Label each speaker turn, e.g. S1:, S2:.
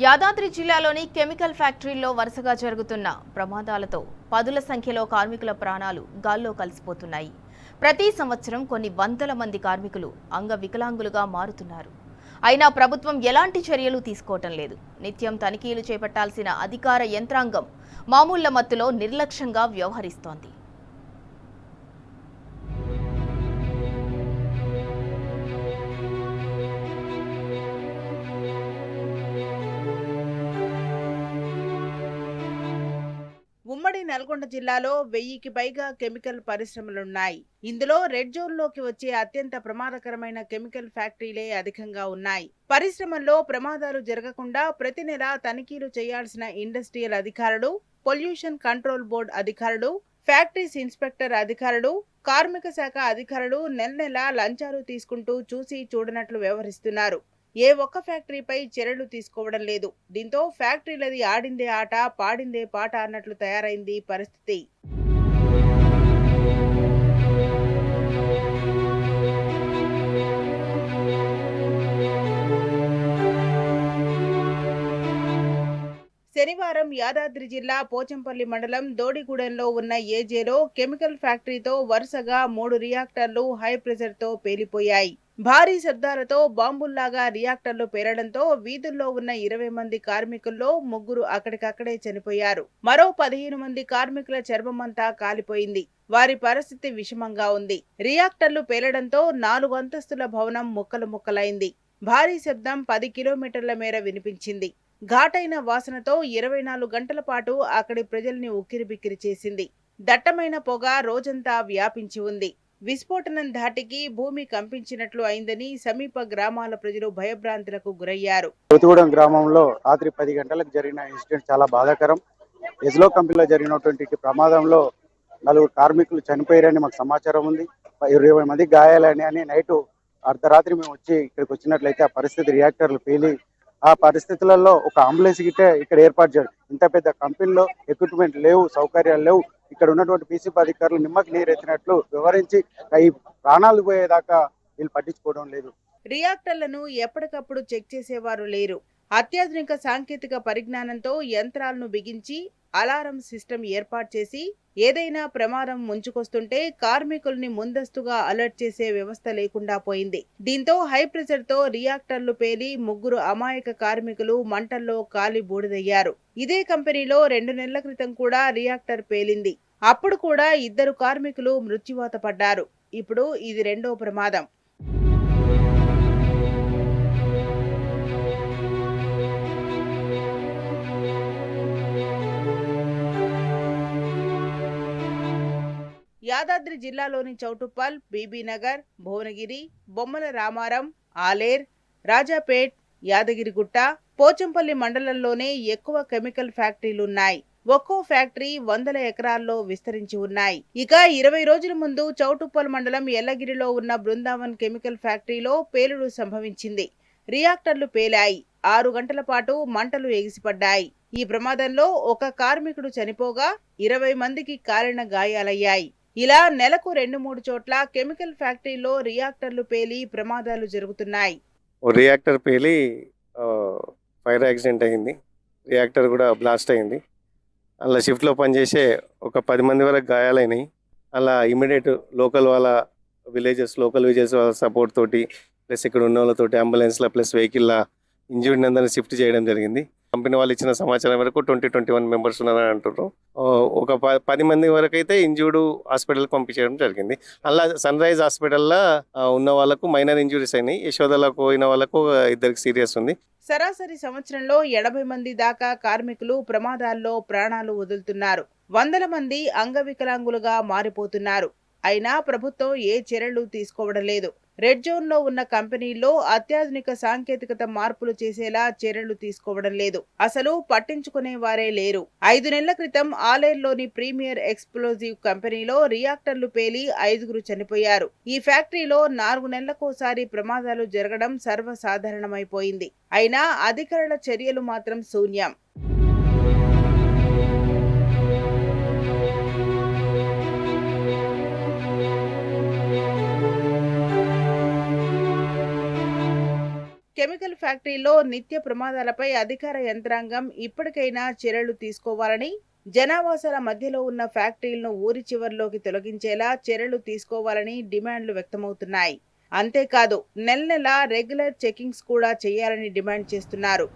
S1: యాదాద్రి జిల్లాలోని కెమికల్ ఫ్యాక్టరీల్లో వరుసగా జరుగుతున్న ప్రమాదాలతో పదుల సంఖ్యలో కార్మికుల ప్రాణాలు గాల్లో కలిసిపోతున్నాయి. ప్రతి సంవత్సరం కొన్ని వందల మంది కార్మికులు అంగవికలాంగులుగా మారుతున్నారు. అయినా ప్రభుత్వం ఎలాంటి చర్యలు తీసుకోవటం లేదు. నిత్యం తనిఖీలు చేపట్టాల్సిన అధికార యంత్రాంగం మామూళ్ల మత్తులో నిర్లక్ష్యంగా వ్యవహరిస్తోంది.
S2: ఉమ్మడి నల్గొండ జిల్లాలో 1000కి పైగా కెమికల్ పరిశ్రమలున్నాయి. ఇందులో రెడ్ జోన్లోకి వచ్చే అత్యంత ప్రమాదకరమైన కెమికల్ ఫ్యాక్టరీలే అధికంగా ఉన్నాయి. పరిశ్రమల్లో ప్రమాదాలు జరగకుండా ప్రతి నెల తనిఖీలు చేయాల్సిన ఇండస్ట్రియల్ అధికారులు, పొల్యూషన్ కంట్రోల్ బోర్డు అధికారులు, ఫ్యాక్టరీస్ ఇన్స్పెక్టర్ అధికారులు, కార్మిక శాఖ అధికారులు నెల లంచాలు తీసుకుంటూ చూసి చూడనట్లు వ్యవహరిస్తున్నారు. ఏ ఒక్క ఫ్యాక్టరీపై చర్యలు తీసుకోవడం లేదు. దీంతో ఫ్యాక్టరీలది ఆడిందే ఆట, పాడిందే పాట అన్నట్లు తయారైంది పరిస్థితి. శనివారం యాదాద్రి జిల్లా పోచంపల్లి మండలం దోడిగూడెంలో ఉన్న ఏజేలో కెమికల్ ఫ్యాక్టరీతో వరుసగా 3 రియాక్టర్లు హై ప్రెషర్తో పేలిపోయాయి. భారీ శబ్దాలతో బాంబుల్లాగా రియాక్టర్లు పేలడంతో వీధుల్లో ఉన్న 20 మంది కార్మికుల్లో 3 అక్కడికక్కడే చనిపోయారు. మరో 15 మంది కార్మికుల చర్మమంతా కాలిపోయింది. వారి పరిస్థితి విషమంగా ఉంది. రియాక్టర్లు పేలడంతో 4 అంతస్తుల భవనం ముక్కలు ముక్కలైంది. భారీ శబ్దం 10 కిలోమీటర్ల మేర వినిపించింది. ఘాటైన వాసనతో 24 గంటల పాటు అక్కడి ప్రజల్ని ఉక్కిరిబిక్కిరి చేసింది. దట్టమైన పొగ రోజంతా వ్యాపించి ఉంది. విస్ఫోటనం ధాటికి భూమి కంపించినట్లు అయిందని సమీప గ్రామాల ప్రజలు భయభ్రాంతులకు గురయ్యారు.
S3: కోతిగూడెం గ్రామంలో రాత్రి 10 గంటలకు జరిగిన ఇన్సిడెంట్ చాలా బాధాకరం. ఎజ్లో కంపెనీలో జరిగినటువంటి ప్రమాదంలో 4 కార్మికులు చనిపోయారని మాకు సమాచారం ఉంది. 20 మంది గాయాలని అని నైట్ అర్ధరాత్రి మేము ఇక్కడికి వచ్చినట్లయితే ఆ పరిస్థితి రియాక్టర్లు పేలి ఆ పరిస్థితులలో ఒక అంబులెన్స్ గిట్టే ఇక్కడ ఏర్పాటు చేయడం. ఇంత పెద్ద కంపెనీలో ఎక్విప్మెంట్ లేవు, సౌకర్యాలు లేవు. ఇక్కడ ఉన్నటువంటి పీసీపీ అధికారులు నిమ్మకి నీరెత్తినట్లు వివరించి ఈ ప్రాణాలు పోయేదాకా వీళ్ళు పట్టించుకోవడం లేదు.
S2: రియాక్టర్లను ఎప్పటికప్పుడు చెక్ చేసేవారు లేరు. అత్యాధునిక సాంకేతిక పరిజ్ఞానంతో యంత్రాలను బిగించి అలారం సిస్టమ్ ఏర్పాటు చేసి ఏదైనా ప్రమాదం ముంచుకొస్తుంటే కార్మికుల్ని ముందస్తుగా అలర్ట్ చేసే వ్యవస్థ లేకుండా పోయింది. దీంతో హై ప్రెషర్ తో రియాక్టర్లు పేలి 3 అమాయక కార్మికులు మంటల్లో కాలి బూడిదయ్యారు. ఇదే కంపెనీలో 2 నెలల క్రితం కూడా రియాక్టర్ పేలింది. అప్పుడు కూడా 2 కార్మికులు మృత్యువాత పడ్డారు. ఇప్పుడు ఇది 2వ ప్రమాదం. యాదాద్రి జిల్లాలోని చౌటుప్పల్, బీబీనగర్, భువనగిరి, బొమ్మల రామారం, ఆలేర్, రాజాపేట్, యాదగిరిగుట్ట, పోచంపల్లి మండలంలోనే ఎక్కువ కెమికల్ ఫ్యాక్టరీలున్నాయి. ఒక్కో ఫ్యాక్టరీ వందల ఎకరాల్లో విస్తరించి ఉన్నాయి. ఇక 20 రోజుల ముందు చౌటుప్పల్ మండలం ఎల్లగిరిలో ఉన్న బృందావన్ కెమికల్ ఫ్యాక్టరీలో పేలుడు సంభవించింది. రియాక్టర్లు పేలాయి. 6 గంటల పాటు మంటలు ఎగిసిపడ్డాయి. ఈ ప్రమాదంలో ఒక కార్మికుడు చనిపోగా 20 మందికి కాలిన గాయాలయ్యాయి. ఇలా నెలకు 2-3 చోట్ల కెమికల్ ఫ్యాక్టరీలో రియాక్టర్లు పేలి ప్రమాదాలు జరుగుతున్నాయి.
S4: రియాక్టర్ పేలి ఫైర్ యాక్సిడెంట్ అయింది. రియాక్టర్ కూడా బ్లాస్ట్ అయింది. అలా షిఫ్ట్లో పనిచేసే ఒక 10 మంది వరకు గాయాలైనాయి. అలా ఇమీడియట్ లోకల్ విలేజెస్ వాళ్ళ సపోర్ట్ తోటి ప్లస్ ఇక్కడ ఉన్న వాళ్ళతోటి అంబులెన్స్లో ప్లస్ వెహికల్లా ఇంజూర్డ్ అందరినీ షిఫ్ట్ చేయడం జరిగింది. కంపెనీ వాళ్ళు ఇచ్చిన సమాచారం వరకు 21 మెంబర్స్ ఉన్నారని అంటున్నారు. ఒక 10 మంది వరకు అయితే ఇంజూర్డ్ హాస్పిటల్కి పంపించడం జరిగింది. అలా సన్ రైజ్ హాస్పిటల్లో ఉన్న వాళ్ళకు మైనర్ ఇంజురీస్ అయినాయి. యశోదలకు పోయిన వాళ్ళకు 2 సీరియస్ ఉంది.
S2: సరాసరి సంవత్సరంలో 80 మంది దాకా కార్మికులు ప్రమాదాల్లో ప్రాణాలు వదులుతున్నారు. వందల మంది అంగవికలాంగులుగా మారిపోతున్నారు. అయినా ప్రభుత్వం ఏ చర్యలు తీసుకోవడం లేదు. రెడ్ జోన్ లో ఉన్న కంపెనీల్లో అత్యాధునిక సాంకేతికత మార్పులు చేసేలా చర్యలు తీసుకోవడం లేదు. అసలు పట్టించుకునే వారే లేరు. 5 నెలల క్రితం ఆలేర్లోని ప్రీమియర్ ఎక్స్ప్లోజివ్ కంపెనీలో రియాక్టర్లు పేలి 5 చనిపోయారు. ఈ ఫ్యాక్టరీలో 4 నెలలకోసారి ప్రమాదాలు జరగడం సర్వసాధారణమైపోయింది. అయినా అధికారుల చర్యలు మాత్రం శూన్యం. కెమికల్ ఫ్యాక్టరీలో నిత్య ప్రమాదాలపై అధికార యంత్రాంగం ఇప్పటికైనా చర్యలు తీసుకోవాలని, జనావాసాల మధ్యలో ఉన్న ఫ్యాక్టరీలను ఊరి చివర్లోకి తొలగించేలా చర్యలు తీసుకోవాలని డిమాండ్లు వ్యక్తమవుతున్నాయి. అంతేకాదు నెల నెలా రెగ్యులర్ చెకింగ్స్ కూడా చేయాలని డిమాండ్ చేస్తున్నారు.